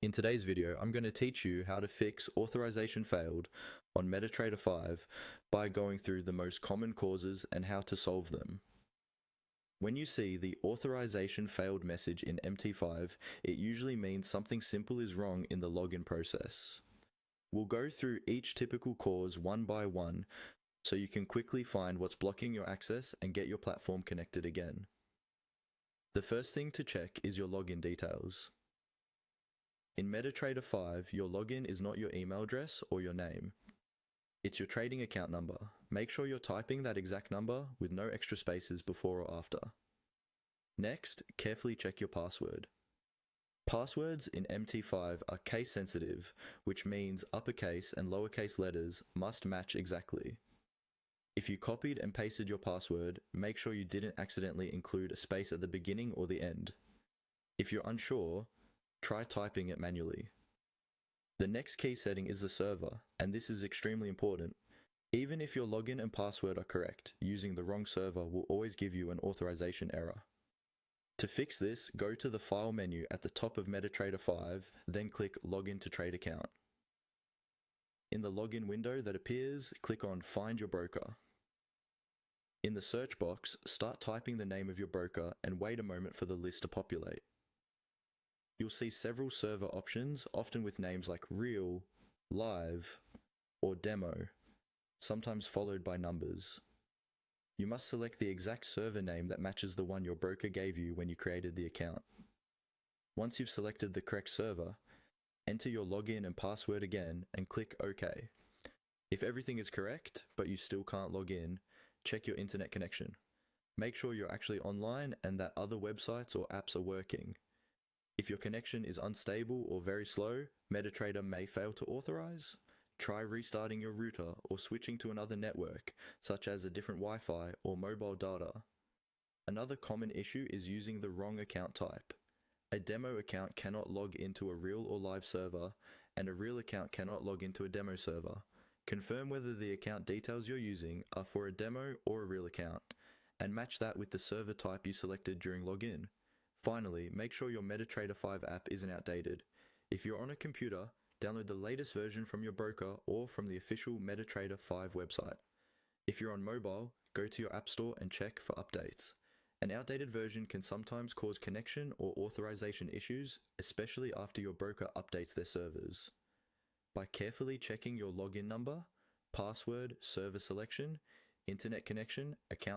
In today's video, I'm going to teach you how to fix authorization failed on MetaTrader 5 by going through the most common causes and how to solve them. When you see the authorization failed message in MT5, it usually means something simple is wrong in the login process. We'll go through each typical cause one by one so you can quickly find what's blocking your access and get your platform connected again. The first thing to check is your login details. In MetaTrader 5, your login is not your email address or your name. It's your trading account number. Make sure you're typing that exact number with no extra spaces before or after. Next, carefully check your password. Passwords in MT5 are case sensitive, which means uppercase and lowercase letters must match exactly. If you copied and pasted your password, make sure you didn't accidentally include a space at the beginning or the end. If you're unsure, try typing it manually. The next key setting is the server, and this is extremely important. Even if your login and password are correct, using the wrong server will always give you an authorization error. To fix this, go to the File menu at the top of MetaTrader 5, then click Login to Trade Account. In the login window that appears, click on Find Your Broker. In the search box, start typing the name of your broker and wait a moment for the list to populate. You'll see several server options, often with names like Real, Live, or Demo, sometimes followed by numbers. You must select the exact server name that matches the one your broker gave you when you created the account. Once you've selected the correct server, enter your login and password again and click OK. If everything is correct, but you still can't log in, check your internet connection. Make sure you're actually online and that other websites or apps are working. If your connection is unstable or very slow, MetaTrader may fail to authorize. Try restarting your router or switching to another network, such as a different Wi-Fi or mobile data. Another common issue is using the wrong account type. A demo account cannot log into a real or live server, and a real account cannot log into a demo server. Confirm whether the account details you're using are for a demo or a real account, and match that with the server type you selected during login. Finally, make sure your MetaTrader 5 app isn't outdated. If you're on a computer, download the latest version from your broker or from the official MetaTrader 5 website. If you're on mobile, go to your app store and check for updates. An outdated version can sometimes cause connection or authorization issues, especially after your broker updates their servers. By carefully checking your login number, password, server selection, internet connection, account